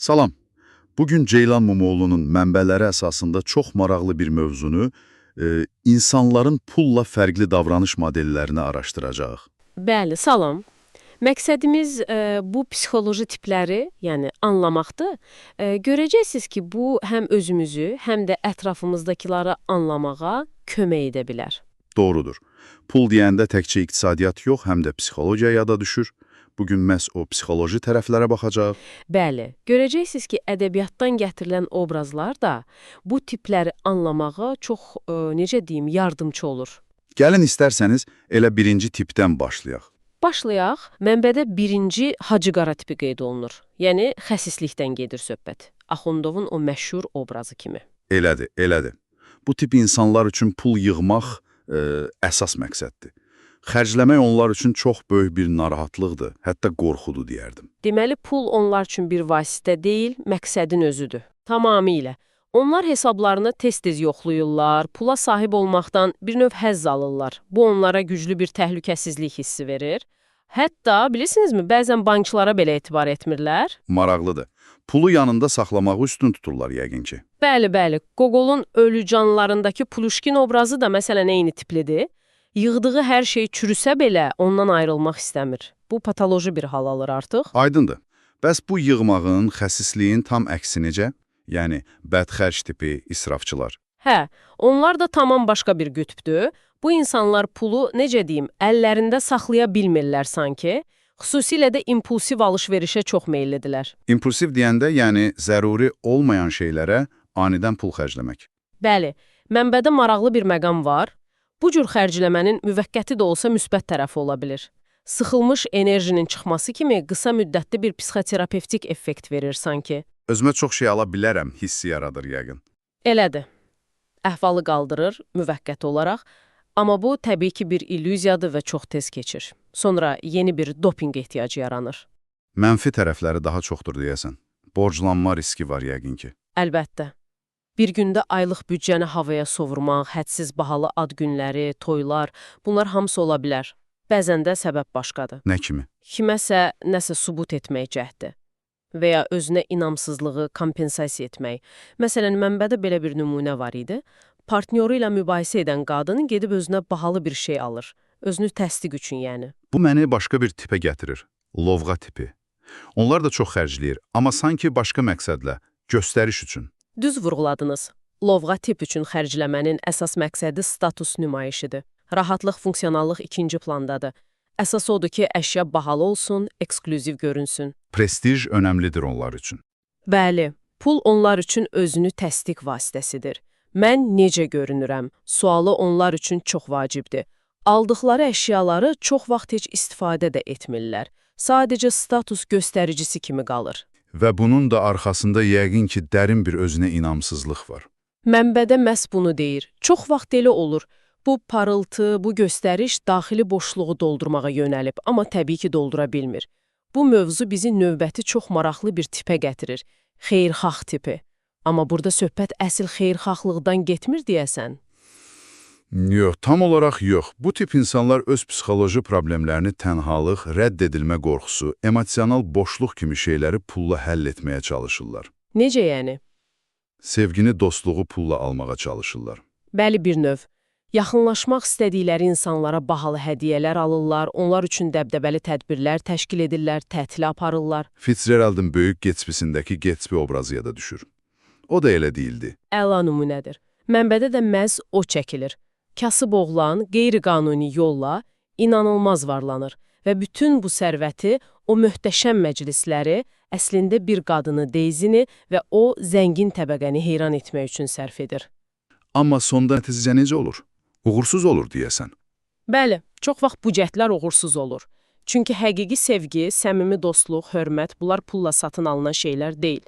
Salam. Bugün Ceylan Mumoğlu'nun mənbələri əsasında çox maraqlı bir mövzunu, insanların pulla fərqli davranış modellərini araşdıracağıq. Bəli, salam. Məqsədimiz bu psixoloji tipləri, yəni anlamaqdır. Görəcəksiniz ki, bu həm özümüzü, həm də ətrafımızdakiləri anlamağa kömək edə bilər. Doğrudur. Pul deyəndə təkcə iqtisadiyyat yox, həm də psixologiya yada düşür. Bugün məhz o psixoloji tərəflərə baxacaq. Bəli, görəcəksiniz ki, ədəbiyyatdan gətirilən obrazlar da bu tipləri anlamağa çox, necə deyim, yardımçı olur. Gəlin istərsəniz elə birinci tipdən başlayaq. Başlayaq. Mənbədə birinci Hacı Qara tipi qeyd olunur. Yəni, xəsislikdən gedir söhbət. Axundovun o məşhur obrazı kimi. Elədir. Bu tip insanlar üçün pul yığmaq əsas məqsəddir. Xərcləmək onlar üçün çox böyük bir narahatlıqdır, hətta qorxudur deyərdim. Deməli, pul onlar üçün bir vasitə deyil, məqsədin özüdür. Tamamilə. Onlar hesablarını tez-tez yoxlayırlar, pula sahib olmaqdan bir növ həzz alırlar. Bu onlara güclü bir təhlükəsizlik hissi verir. Hətta, bilirsinizmi, bəzən bankçılara belə etibar etmirlər. Maraqlıdır. Pulu yanında saxlamağı üstün tuturlar yəqin ki. Bəli. Gogolun Ölü canlılarındakı Puluşkin obrazı da məsələn eyni tiplidir. Yığdığı hər şey çürüsə belə ondan ayrılmaq istəmir. Bu patoloji bir hal alır artıq. Aydındır. Bəs bu yığmağın, xəsisliyin tam əksi necə? Yəni, bədxərc tipi, israfçılar. Hə, onlar da tamam başqa bir qütbdür. Bu insanlar pulu, necə deyim, əllərində saxlaya bilmirlər sanki. Xüsusilə də impulsiv alış-verişə çox meyillidirlər. İmpulsiv deyəndə, yəni zəruri olmayan şeylərə anidən pul xərcləmək. Bəli, mənbədə maraqlı bir məqam var. Bu cür xərcləmənin müvəqqəti də olsa müsbət tərəfi ola bilir. Sıxılmış enerjinin çıxması kimi qısa müddətli bir psixoterapevtik effekt verir sanki. Özümə çox şey ala bilərəm, hissi yaradır yəqin. Elədir. Əhvalı qaldırır, müvəqqəti olaraq. Amma bu, təbii ki, bir illüziyadır və çox tez keçir. Sonra yeni bir dopinq ehtiyacı yaranır. Mənfi tərəfləri daha çoxdur deyəsən. Borclanma riski var yəqin ki. Əlbəttə. Bir gündə aylıq büdcəni havaya sovurmaq, hədsiz bahalı ad günləri, toylar, bunlar hamısı ola bilər. Bəzən də səbəb başqadır. Nə kimi? Kiməsə nəsə sübut etmək cəhdi və ya özünə inamsızlığı kompensasiya etmək. Məsələn, mənbədə belə bir nümunə var idi. Partnyoru ilə mübahisə edən qadın gedib özünə bahalı bir şey alır. Özünü təsdiq üçün yəni. Bu məni başqa bir tipə gətirir. Lovğa tipi. Onlar da çox xərcləyir, amma sanki başqa məqsədlə, göstəriş üçün. Düz vurğuladınız. Lovğa tip üçün xərcləmənin əsas məqsədi status nümayişidir. Rahatlıq, funksionallıq ikinci plandadır. Əsas odur ki, əşya bahalı olsun, eksklüziv görünsün. Prestij önəmlidir onlar üçün. Bəli, pul onlar üçün özünü təsdiq vasitəsidir. Mən necə görünürəm? Sualı onlar üçün çox vacibdir. Aldıqları əşyaları çox vaxt heç istifadə də etmirlər. Sadəcə status göstəricisi kimi qalır. Və bunun da arxasında yəqin ki, dərin bir özünə inamsızlıq var. Mənbədə məhz bunu deyir. Çox vaxt elə olur. Bu parıltı, bu göstəriş daxili boşluğu doldurmağa yönəlib, amma təbii ki, doldura bilmir. Bu mövzu bizi növbəti çox maraqlı bir tipə gətirir. Xeyirxah tipi. Amma burada söhbət əsl xeyirxahlıqdan getmir deyəsən. Yox, tam olaraq yox. Bu tip insanlar öz psixoloji problemlərini tənhalıq, rədd edilmə qorxusu, emosional boşluq kimi şeyləri pulla həll etməyə çalışırlar. Necə yəni? Sevgini, dostluğu pulla almağa çalışırlar. Bəli, bir növ. Yaxınlaşmaq istədikləri insanlara bahalı hədiyyələr alırlar, onlar üçün dəbdəbəli tədbirlər təşkil edirlər, tətilə aparırlar. Fitzgerald'ın Böyük Gatsby'sindəki Gatsby obrazı ya da düşür. O da elə deyildi. Əla nümunədir. Mənbədə də məhz o çəkilir. Kasıb oğlan qeyri-qanuni yolla inanılmaz varlanır və bütün bu sərvəti, o möhtəşəm məclisləri əslində bir qadını, Deyzini və o zəngin təbəqəni heyran etmək üçün sərf edir. Amma sonda nəticə necə olur? Uğursuz olur deyəsən. Bəli, çox vaxt bu cəhdlər uğursuz olur. Çünki həqiqi sevgi, səmimi dostluq, hörmət, bunlar pulla satın alınan şeylər deyil.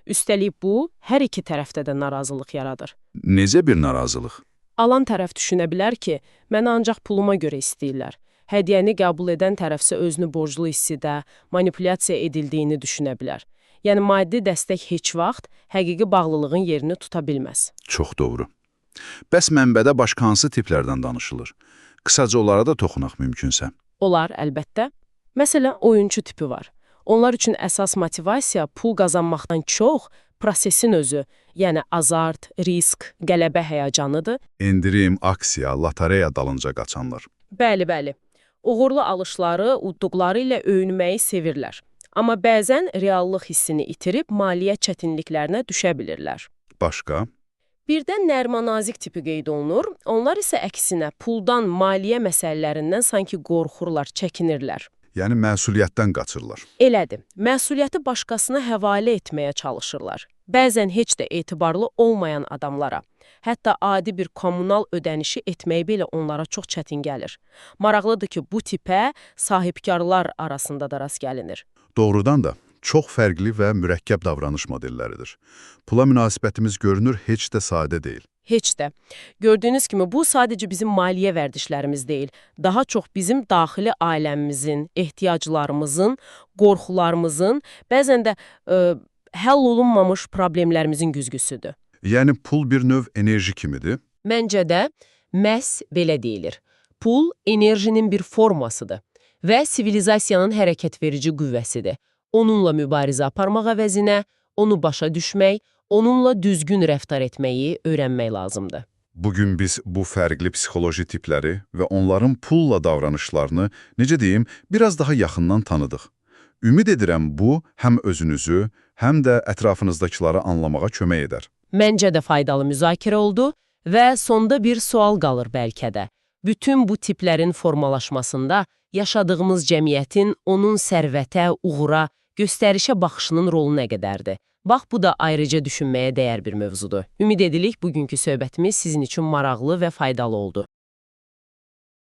Üstəlik bu, hər iki tərəfdə də narazılıq yaradır. Necə bir narazılıq? Alan tərəf düşünə bilər ki, mənə ancaq puluma görə istəyirlər. Hədiyyəni qəbul edən tərəfsə özünü borclu hissidə, manipulyasiya edildiyini düşünə bilər. Yəni, maddi dəstək heç vaxt həqiqi bağlılığın yerini tuta bilməz. Çox doğru. Bəs mənbədə başqa hansı tiplərdən danışılır? Qısaca onlara da toxunaq mümkünsə. Olar, əlbəttə. Məsələn, oyunçu tipi var. Onlar üçün əsas motivasiya pul qazanmaqdan çox prosesin özü, yəni azart, risk, qələbə həyəcanıdır. Endirim, aksiya, lotereya dalınca qaçanlar. Bəli. Uğurlu alışları, udduqları ilə öyünməyi sevirlər. Amma bəzən reallıq hissini itirib maliyyə çətinliklərinə düşə bilirlər. Başqa? Birdən nərmanazik tipi qeyd olunur. Onlar isə əksinə puldan, maliyyə məsələlərindən sanki qorxurlar, çəkinirlər. Yəni məsuliyyətdən qaçırlar. Elədir. Məsuliyyəti başqasına həvalə etməyə çalışırlar. Bəzən heç də etibarlı olmayan adamlara, hətta adi bir kommunal ödənişi etmək belə onlara çox çətin gəlir. Maraqlıdır ki, bu tipə sahibkarlar arasında da rast gəlinir. Doğrudan da çox fərqli və mürəkkəb davranış modelləridir. Pula münasibətimiz görünür heç də sadə deyil. Heç də. Gördüyünüz kimi bu sadəcə bizim maliyyə vərdişlərimiz deyil, daha çox bizim daxili aləmimizin, ehtiyaclarımızın, qorxularımızın, bəzən də həll olunmamış problemlərimizin güzgüsüdür. Yəni pul bir növ enerji kimidir. Məncə də məhz belə deyilir. Pul enerjinin bir formasıdır və sivilizasiyanın hərəkət verici qüvvəsidir. Onunla mübarizə aparmaq əvəzinə, onu başa düşmək, onunla düzgün rəftar etməyi öyrənmək lazımdır. Bugün biz bu fərqli psixoloji tipləri və onların pulla davranışlarını, necə deyim, biraz daha yaxından tanıdıq. Ümid edirəm bu, həm özünüzü, həm də ətrafınızdakiləri anlamağa kömək edər. Məncə də faydalı müzakirə oldu və sonda bir sual qalır bəlkə də. Bütün bu tiplərin formalaşmasında yaşadığımız cəmiyyətin onun sərvətə, uğura, göstərişə baxışının rolu nə qədərdir? Bax, bu da ayrıca düşünməyə dəyər bir mövzudur. Ümid edirik, bugünkü söhbətimiz sizin üçün maraqlı və faydalı oldu.